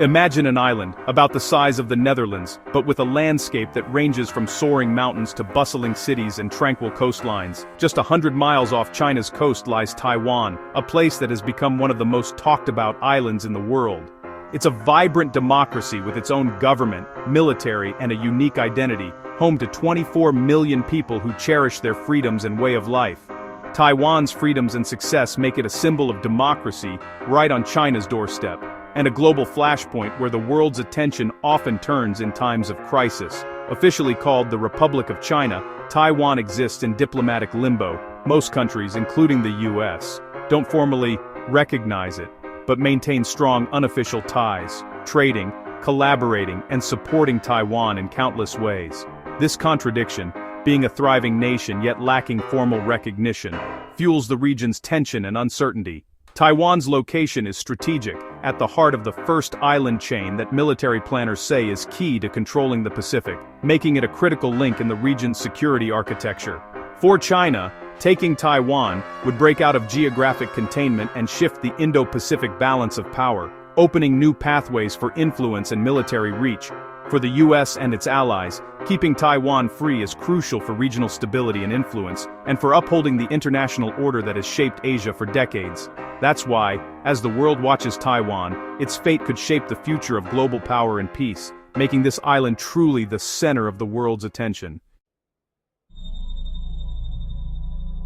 Imagine an island, about the size of the Netherlands, but with a landscape that ranges from soaring mountains to bustling cities and tranquil coastlines. Just 100 miles off China's coast lies Taiwan, a place that has become one of the most talked about islands in the world. It's a vibrant democracy with its own government, military, and a unique identity, home to 24 million people who cherish their freedoms and way of life. Taiwan's freedoms and success make it a symbol of democracy right on China's doorstep, and a global flashpoint where the world's attention often turns in times of crisis. Officially called the Republic of China, Taiwan exists in diplomatic limbo. Most countries, including the US, don't formally recognize it, but maintain strong unofficial ties, trading, collaborating, and supporting Taiwan in countless ways. This contradiction, being a thriving nation yet lacking formal recognition, fuels the region's tension and uncertainty. Taiwan's location is strategic, at the heart of the first island chain that military planners say is key to controlling the Pacific, making it a critical link in the region's security architecture. For China, taking Taiwan would break out of geographic containment and shift the Indo-Pacific balance of power, opening new pathways for influence and military reach. For the US and its allies, keeping Taiwan free is crucial for regional stability and influence, and for upholding the international order that has shaped Asia for decades. That's why, as the world watches Taiwan, its fate could shape the future of global power and peace, making this island truly the center of the world's attention.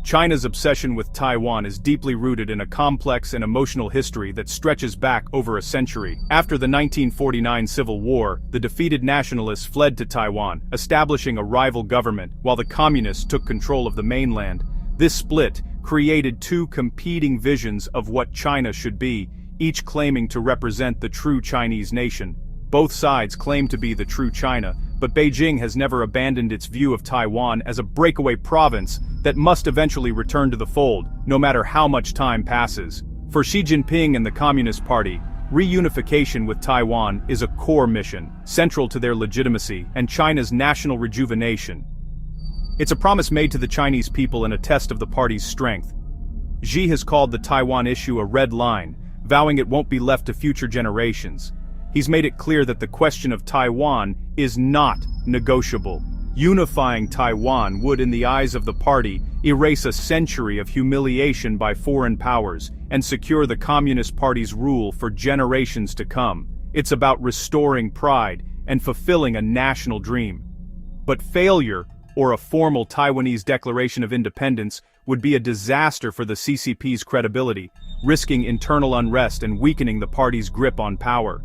China's obsession with Taiwan is deeply rooted in a complex and emotional history that stretches back over a century. After the 1949 Civil War, the defeated nationalists fled to Taiwan, establishing a rival government, while the communists took control of the mainland. This split created two competing visions of what China should be, each claiming to represent the true Chinese nation. Both sides claim to be the true China, but Beijing has never abandoned its view of Taiwan as a breakaway province that must eventually return to the fold, no matter how much time passes. For Xi Jinping and the Communist Party, reunification with Taiwan is a core mission, central to their legitimacy and China's national rejuvenation. It's a promise made to the Chinese people and a test of the party's strength. Xi has called the Taiwan issue a red line, vowing it won't be left to future generations. He's made it clear that the question of Taiwan is not negotiable. Unifying Taiwan would, in the eyes of the party, erase a century of humiliation by foreign powers and secure the Communist Party's rule for generations to come. It's about restoring pride and fulfilling a national dream. But failure, or a formal Taiwanese declaration of independence, would be a disaster for the CCP's credibility, risking internal unrest and weakening the party's grip on power.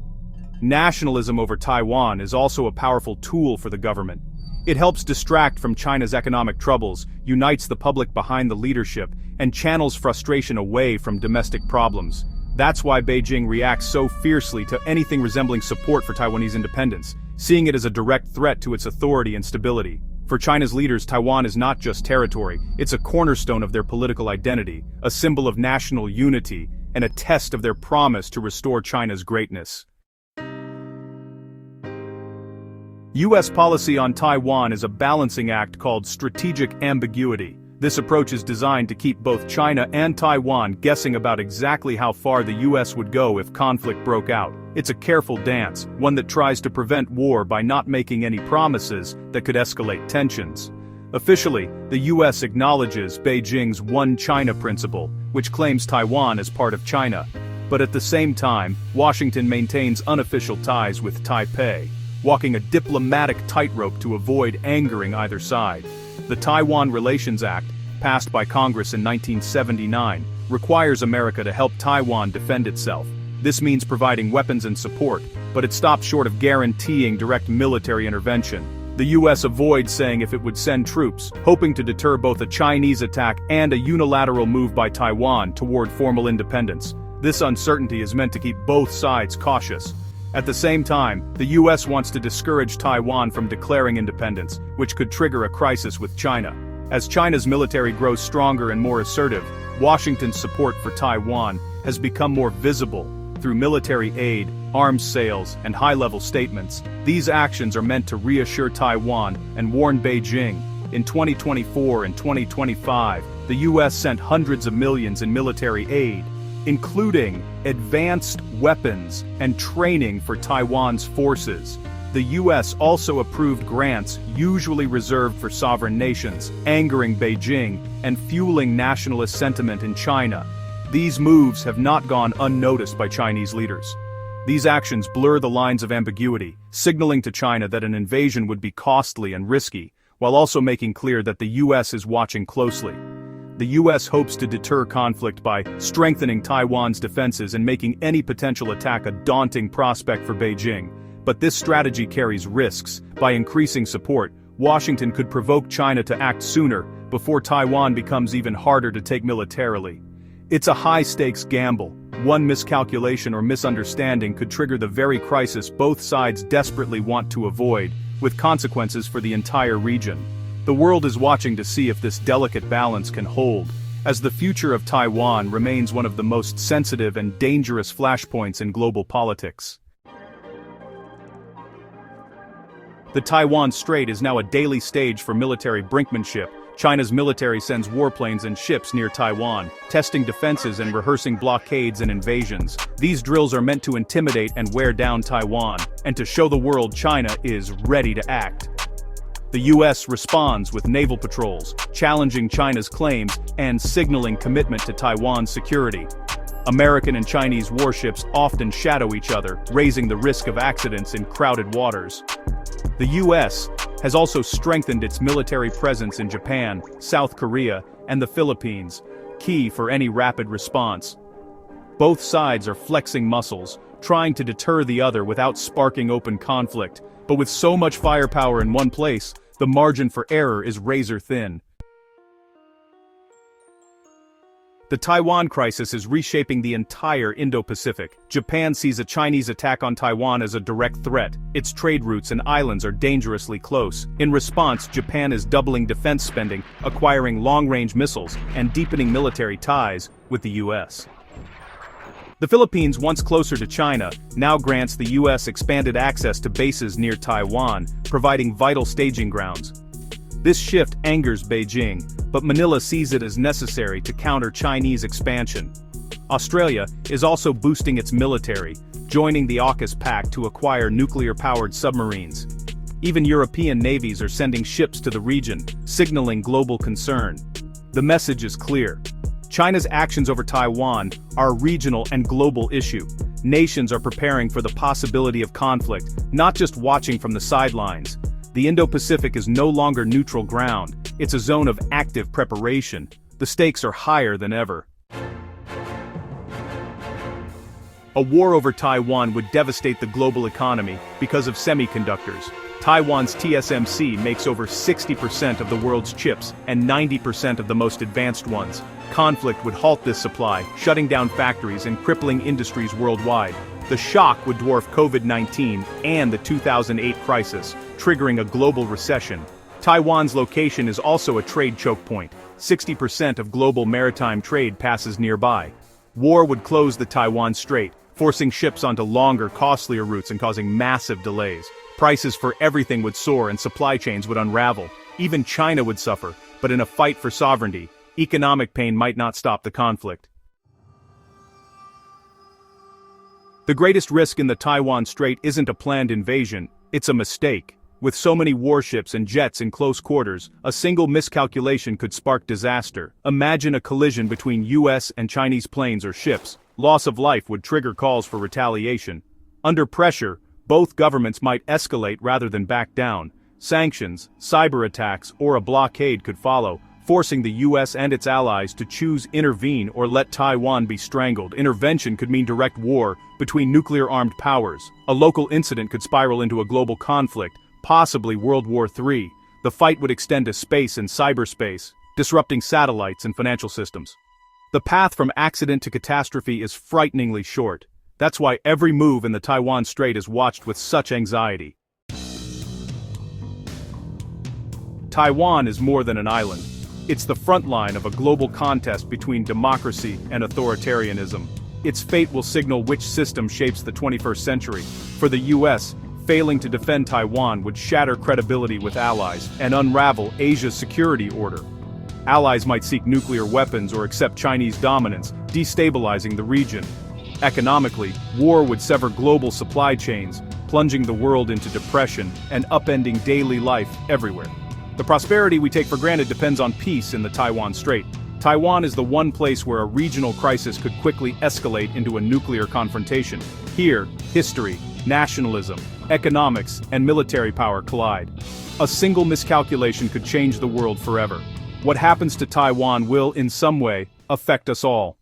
Nationalism over Taiwan is also a powerful tool for the government. It helps distract from China's economic troubles, unites the public behind the leadership, and channels frustration away from domestic problems. That's why Beijing reacts so fiercely to anything resembling support for Taiwanese independence, seeing it as a direct threat to its authority and stability. For China's leaders, Taiwan is not just territory, it's a cornerstone of their political identity, a symbol of national unity, and a test of their promise to restore China's greatness. U.S. policy on Taiwan is a balancing act called strategic ambiguity. This approach is designed to keep both China and Taiwan guessing about exactly how far the U.S. would go if conflict broke out. It's a careful dance, one that tries to prevent war by not making any promises that could escalate tensions. Officially, the U.S. acknowledges Beijing's One China principle, which claims Taiwan as part of China. But at the same time, Washington maintains unofficial ties with Taipei, walking a diplomatic tightrope to avoid angering either side. The Taiwan Relations Act, passed by Congress in 1979, requires America to help Taiwan defend itself. This means providing weapons and support, but it stops short of guaranteeing direct military intervention. The U.S. avoids saying if it would send troops, hoping to deter both a Chinese attack and a unilateral move by Taiwan toward formal independence. This uncertainty is meant to keep both sides cautious. At the same time, the U.S. wants to discourage Taiwan from declaring independence, which could trigger a crisis with China. As China's military grows stronger and more assertive, Washington's support for Taiwan has become more visible through military aid, arms sales, and high-level statements. These actions are meant to reassure Taiwan and warn Beijing. In 2024 and 2025, the U.S. sent hundreds of millions in military aid, including advanced weapons and training for Taiwan's forces. The US also approved grants usually reserved for sovereign nations, angering Beijing and fueling nationalist sentiment in China. These moves have not gone unnoticed by Chinese leaders. These actions blur the lines of ambiguity, signaling to China that an invasion would be costly and risky, while also making clear that the US is watching closely. The US hopes to deter conflict by strengthening Taiwan's defenses and making any potential attack a daunting prospect for Beijing. But this strategy carries risks. By increasing support, Washington could provoke China to act sooner, before Taiwan becomes even harder to take militarily. It's a high-stakes gamble. One miscalculation or misunderstanding could trigger the very crisis both sides desperately want to avoid, with consequences for the entire region. The world is watching to see if this delicate balance can hold, as the future of Taiwan remains one of the most sensitive and dangerous flashpoints in global politics. The Taiwan Strait is now a daily stage for military brinkmanship. China's military sends warplanes and ships near Taiwan, testing defenses and rehearsing blockades and invasions. These drills are meant to intimidate and wear down Taiwan, and to show the world China is ready to act. The US responds with naval patrols, challenging China's claims and signaling commitment to Taiwan's security. American and Chinese warships often shadow each other, raising the risk of accidents in crowded waters. The US has also strengthened its military presence in Japan, South Korea, and the Philippines, key for any rapid response. Both sides are flexing muscles, trying to deter the other without sparking open conflict, but with so much firepower in one place, the margin for error is razor thin. The Taiwan crisis is reshaping the entire Indo-Pacific. Japan sees a Chinese attack on Taiwan as a direct threat. Its trade routes and islands are dangerously close. In response, Japan is doubling defense spending, acquiring long-range missiles, and deepening military ties with the US. The Philippines, once closer to China, now grants the US expanded access to bases near Taiwan, providing vital staging grounds. This shift angers Beijing, but Manila sees it as necessary to counter Chinese expansion. Australia is also boosting its military, joining the AUKUS pact to acquire nuclear-powered submarines. Even European navies are sending ships to the region, signaling global concern. The message is clear. China's actions over Taiwan are a regional and global issue. Nations are preparing for the possibility of conflict, not just watching from the sidelines. The Indo-Pacific is no longer neutral ground, it's a zone of active preparation. The stakes are higher than ever. A war over Taiwan would devastate the global economy because of semiconductors. Taiwan's TSMC makes over 60% of the world's chips and 90% of the most advanced ones. Conflict would halt this supply, shutting down factories and crippling industries worldwide. The shock would dwarf COVID-19 and the 2008 crisis, triggering a global recession. Taiwan's location is also a trade choke point. 60% of global maritime trade passes nearby. War would close the Taiwan Strait, forcing ships onto longer, costlier routes and causing massive delays. Prices for everything would soar and supply chains would unravel. Even China would suffer, but in a fight for sovereignty, economic pain might not stop the conflict. The greatest risk in the Taiwan Strait isn't a planned invasion, it's a mistake. With so many warships and jets in close quarters, a single miscalculation could spark disaster. Imagine a collision between US and Chinese planes or ships. Loss of life would trigger calls for retaliation. Under pressure, both governments might escalate rather than back down. Sanctions, cyber attacks, or a blockade could follow, forcing the US and its allies to choose intervene or let Taiwan be strangled. Intervention could mean direct war between nuclear-armed powers. A local incident could spiral into a global conflict, possibly World War III. The fight would extend to space and cyberspace, disrupting satellites and financial systems. The path from accident to catastrophe is frighteningly short. That's why every move in the Taiwan Strait is watched with such anxiety. Taiwan is more than an island. It's the front line of a global contest between democracy and authoritarianism. Its fate will signal which system shapes the 21st century. For the US, failing to defend Taiwan would shatter credibility with allies and unravel Asia's security order. Allies might seek nuclear weapons or accept Chinese dominance, destabilizing the region. Economically, war would sever global supply chains, plunging the world into depression and upending daily life everywhere. The prosperity we take for granted depends on peace in the Taiwan Strait. Taiwan is the one place where a regional crisis could quickly escalate into a nuclear confrontation. Here, history, nationalism, economics, and military power collide. A single miscalculation could change the world forever. What happens to Taiwan will, in some way, affect us all.